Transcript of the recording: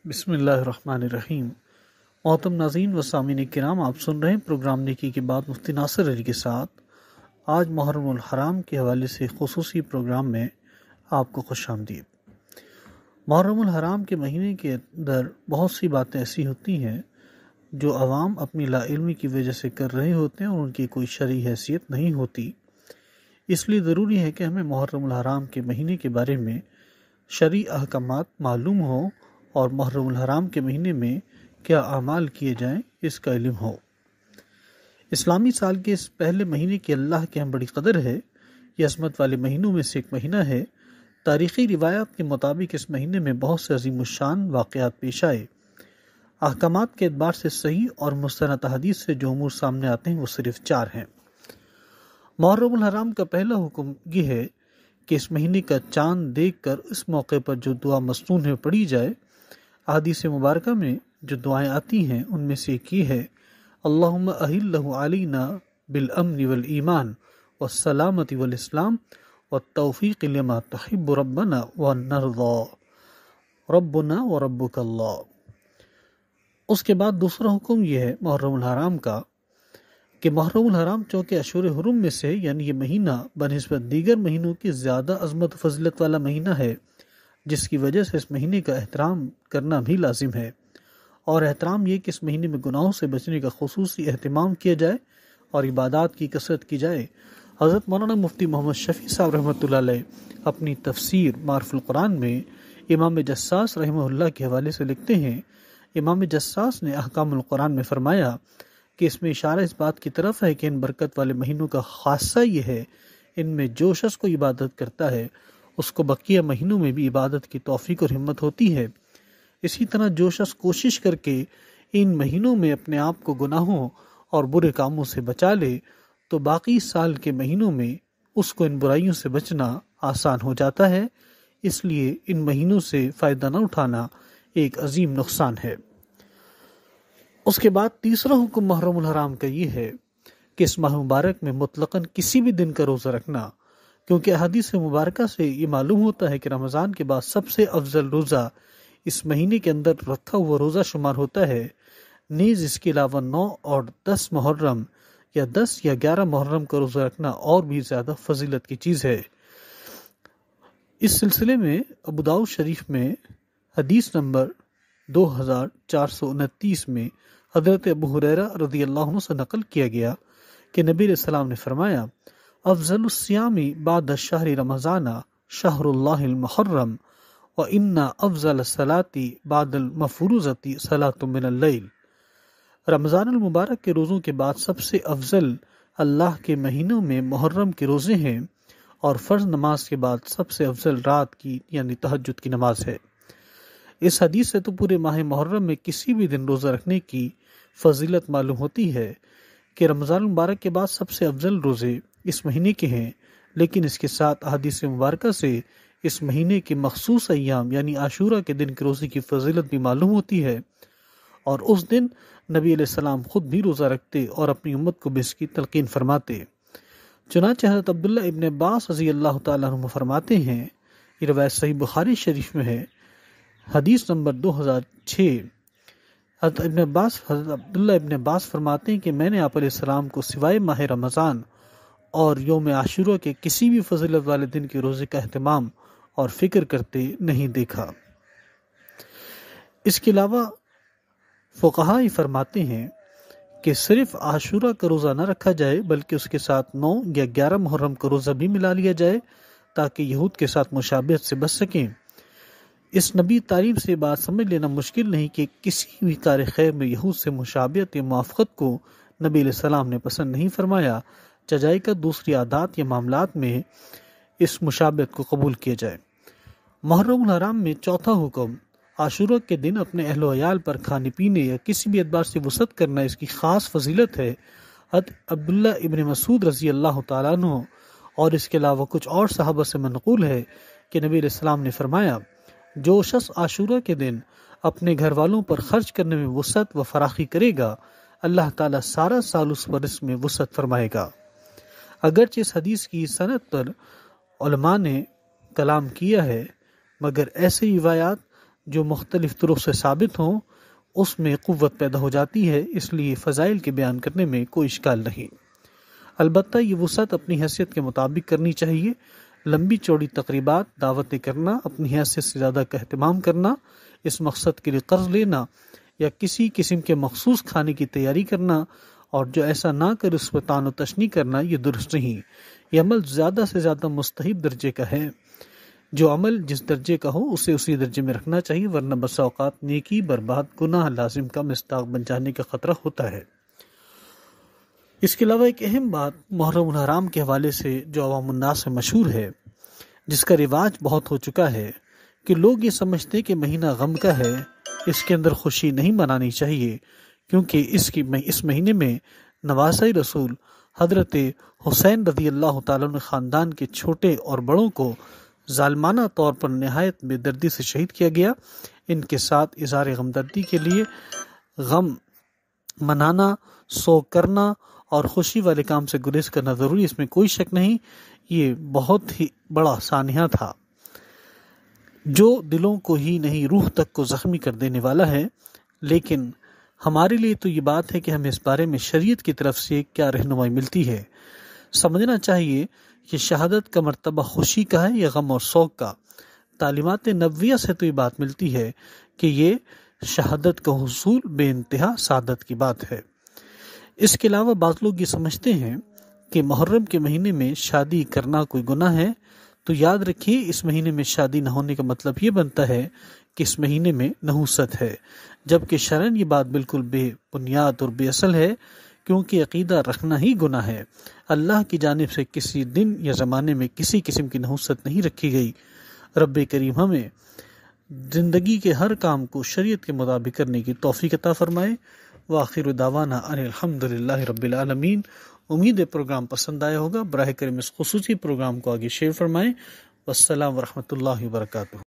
بسم اللہ الرحمن الرحیم۔ محترم ناظرین و سامعین کرام، آپ سن رہے ہیں پروگرام نیکی کی بات مفتی ناصر علی کے ساتھ۔ آج محرم الحرام کے حوالے سے خصوصی پروگرام میں آپ کو خوش آمدید۔ محرم الحرام کے مہینے کے اندر بہت سی باتیں ایسی ہوتی ہیں جو عوام اپنی لا علمی کی وجہ سے کر رہے ہوتے ہیں اور ان کی کوئی شرعی حیثیت نہیں ہوتی۔ اس لیے ضروری ہے کہ ہمیں محرم الحرام کے مہینے کے بارے میں شرعی احکامات معلوم ہوں اور محرم الحرام کے مہینے میں کیا اعمال کیے جائیں اس کا علم ہو۔ اسلامی سال کے اس پہلے مہینے کی اللہ کے ہم بڑی قدر ہے۔ یہ عظمت والے مہینوں میں سے ایک مہینہ ہے۔ تاریخی روایات کے مطابق اس مہینے میں بہت سے عظیم الشان واقعات پیش آئے۔ احکامات کے اعتبار سے صحیح اور مستند احادیث سے جو امور سامنے آتے ہیں وہ صرف 4 ہیں۔ محرم الحرام کا پہلا حکم یہ ہے کہ اس مہینے کا چاند دیکھ کر اس موقع پر جو دعا مسنون ہے پڑھی جائے۔ احادیث مبارکہ میں جو دعائیں آتی ہیں ان میں سے ایک یہ ہے: اللہم احلہ علینا بالامن والایمان والسلامت والاسلام والتوفیق لما تحب ربنا ونرضا ربنا وربک اللہ۔ اس کے بعد دوسرا حکم یہ ہے محرم الحرام کا کہ محرم الحرام چونکہ اشہر حرم میں سے یعنی یہ مہینہ بنسبت دیگر مہینوں کی زیادہ عظمت و فضیلت والا مہینہ ہے، جس کی وجہ سے اس مہینے کا احترام کرنا بھی لازم ہے، اور احترام یہ کہ اس مہینے میں گناہوں سے بچنے کا خصوصی اہتمام کیا جائے اور عبادات کی کثرت کی جائے۔ حضرت مولانا مفتی محمد شفیع صاحب رحمۃ اللہ علیہ اپنی تفسیر معرف القرآن میں امام جساس رحمہ اللہ کے حوالے سے لکھتے ہیں، امام جساس نے احکام القرآن میں فرمایا کہ اس میں اشارہ اس بات کی طرف ہے کہ ان برکت والے مہینوں کا خاصہ یہ ہے ان میں جو شخص کو عبادت کرتا ہے اس کو بقیہ مہینوں میں بھی عبادت کی توفیق اور ہمت ہوتی ہے۔ اسی طرح جو شخص کوشش کر کے ان مہینوں میں اپنے آپ کو گناہوں اور برے کاموں سے بچا لے تو باقی سال کے مہینوں میں اس کو ان برائیوں سے بچنا آسان ہو جاتا ہے۔ اس لیے ان مہینوں سے فائدہ نہ اٹھانا ایک عظیم نقصان ہے۔ اس کے بعد تیسرا حکم محرم الحرام کا یہ ہے کہ اس ماہ مبارک میں مطلقاً کسی بھی دن کا روزہ رکھنا، کیونکہ احادیث مبارکہ سے یہ معلوم ہوتا ہے کہ رمضان کے بعد سب سے افضل روزہ اس مہینے کے اندر رکھا ہوا روزہ شمار ہوتا ہے۔ نیز اس کے علاوہ 9 اور 10 محرم یا 10 یا 11 محرم کا روزہ رکھنا اور بھی زیادہ فضیلت کی چیز ہے۔ اس سلسلے میں ابو داؤد شریف میں حدیث نمبر 2429 میں حضرت ابو ہریرہ رضی اللہ عنہ سے نقل کیا گیا کہ نبی علیہ السلام نے فرمایا: افضل الصیام بعد شہر رمضان شہر اللہ المحرم وان افضل الصلاة بعد المفروضۃ صلاة من اللیل۔ رمضان المبارک کے روزوں کے بعد سب سے افضل اللہ کے مہینوں میں محرم کے روزے ہیں، اور فرض نماز کے بعد سب سے افضل رات کی یعنی تہجد کی نماز ہے۔ اس حدیث سے تو پورے ماہ محرم میں کسی بھی دن روزہ رکھنے کی فضیلت معلوم ہوتی ہے کہ رمضان المبارک کے بعد سب سے افضل روزے اس مہینے کے ہیں، لیکن اس کے ساتھ احادیث مبارکہ سے اس مہینے کے مخصوص ایام یعنی عاشورہ کے دن کے روزے کی فضیلت بھی معلوم ہوتی ہے، اور اس دن نبی علیہ السلام خود بھی روزہ رکھتے اور اپنی امت کو بھی اس کی تلقین فرماتے۔ چنانچہ حضرت عبداللہ ابن عباس رضی اللہ تعالیٰ عنہ فرماتے ہیں، یہ روایت صحیح بخاری شریف میں ہے، حدیث نمبر 2006۔ حضرت عبداللہ ابن عباس فرماتے ہیں کہ میں نے آپ علیہ السلام کو سوائے ماہ رمضان اور یوم عاشورہ کے کسی بھی فضیلت والے دن کے روزے کا اہتمام اور فکر کرتے نہیں دیکھا۔ اس کے علاوہ فقہاء فرماتے ہیں کہ صرف عاشورہ کا روزہ نہ رکھا جائے بلکہ اس کے ساتھ 9 یا 11 محرم کا روزہ بھی ملا لیا جائے تاکہ یہود کے ساتھ مشابہت سے بچ سکیں۔ اس نبی تعلیم سے بات سمجھ لینا مشکل نہیں کہ کسی بھی کار خیر میں یہود سے مشابہت یا موافقت کو نبی علیہ السلام نے پسند نہیں فرمایا، چجائی کا دوسری عادات یا معاملات میں اس مشابہت کو قبول کیا جائے۔ محرم الحرام میں چوتھا حکم عاشورہ کے دن اپنے اہل و عیال پر کھانے پینے یا کسی بھی اعتبار سے وسعت کرنا اس کی خاص فضیلت ہے۔ حضرت عبداللہ ابن مسعود رضی اللہ تعالیٰ عنہ اور اس کے علاوہ کچھ اور صحابہ سے منقول ہے کہ نبی علیہ السلام نے فرمایا: جو شخص عاشورہ کے دن اپنے گھر والوں پر خرچ کرنے میں وسعت و فراخی کرے گا، اللہ تعالیٰ سارا سال اس پر اس میں وسعت فرمائے گا۔ اگرچہ اس حدیث کی سند پر علماء نے کلام کیا ہے، مگر ایسے روایات جو مختلف طرق سے ثابت ہوں اس میں قوت پیدا ہو جاتی ہے، اس لیے فضائل کے بیان کرنے میں کوئی اشکال نہیں۔ البتہ یہ وسعت اپنی حیثیت کے مطابق کرنی چاہیے۔ لمبی چوڑی تقریبات، دعوتیں کرنا، اپنی حیثیت سے زیادہ کا اہتمام کرنا، اس مقصد کے لیے قرض لینا یا کسی قسم کے مخصوص کھانے کی تیاری کرنا اور جو ایسا نہ کرے اس پر طعن و تشنیع کرنا، یہ درست نہیں۔ یہ عمل زیادہ سے زیادہ مستحب درجے کا ہے۔ جو عمل جس درجے کا ہو اسے اسی درجے میں رکھنا چاہیے، ورنہ بسا اوقات نیکی برباد، گناہ لازم کا مصداق بن جانے کا خطرہ ہوتا ہے۔ اس کے علاوہ ایک اہم بات محرم الحرام کے حوالے سے جو عوام الناس سے مشہور ہے، جس کا رواج بہت ہو چکا ہے کہ لوگ یہ سمجھتے کہ مہینہ غم کا ہے، اس کے اندر خوشی نہیں منانی چاہیے، کیونکہ اس مہینے میں نواسۂ رسول حضرت حسین رضی اللہ تعالیٰ عنہ خاندان کے چھوٹے اور بڑوں کو ظالمانہ طور پر نہایت بے دردی سے شہید کیا گیا۔ ان کے ساتھ اظہار غمدردی کے لیے غم منانا، سوگ کرنا اور خوشی والے کام سے گریز کرنا ضروری، اس میں کوئی شک نہیں۔ یہ بہت ہی بڑا سانحہ تھا جو دلوں کو ہی نہیں روح تک کو زخمی کر دینے والا ہے، لیکن ہمارے لیے تو یہ بات ہے کہ ہمیں اس بارے میں شریعت کی طرف سے کیا رہنمائی ملتی ہے۔ سمجھنا چاہیے کہ شہادت کا مرتبہ خوشی کا ہے یا غم اور سوگ کا۔ تعلیمات نبویہ سے تو یہ بات ملتی ہے کہ یہ شہادت کا حصول بے انتہا سعادت کی بات ہے۔ اس کے علاوہ بعض لوگ یہ سمجھتے ہیں کہ محرم کے مہینے میں شادی کرنا کوئی گناہ ہے، تو یاد رکھیے اس مہینے میں شادی نہ ہونے کا مطلب یہ بنتا ہے کہ اس مہینے میں نحوست ہے، جبکہ شرعاً یہ بات بالکل بے بنیاد اور بے اصل ہے، کیونکہ عقیدہ رکھنا ہی گناہ ہے۔ اللہ کی جانب سے کسی دن یا زمانے میں کسی قسم کی نحوست نہیں رکھی گئی۔ رب کریم ہمیں زندگی کے ہر کام کو شریعت کے مطابق کرنے کی توفیق عطا فرمائے۔ وآخر دعوانا ان الحمدللہ رب العالمین۔ امید ہے پروگرام پسند آیا ہوگا۔ براہ کرم اس خصوصی پروگرام کو آگے شیئر فرمائیں۔ والسلام ورحمۃ اللہ وبرکاتہ۔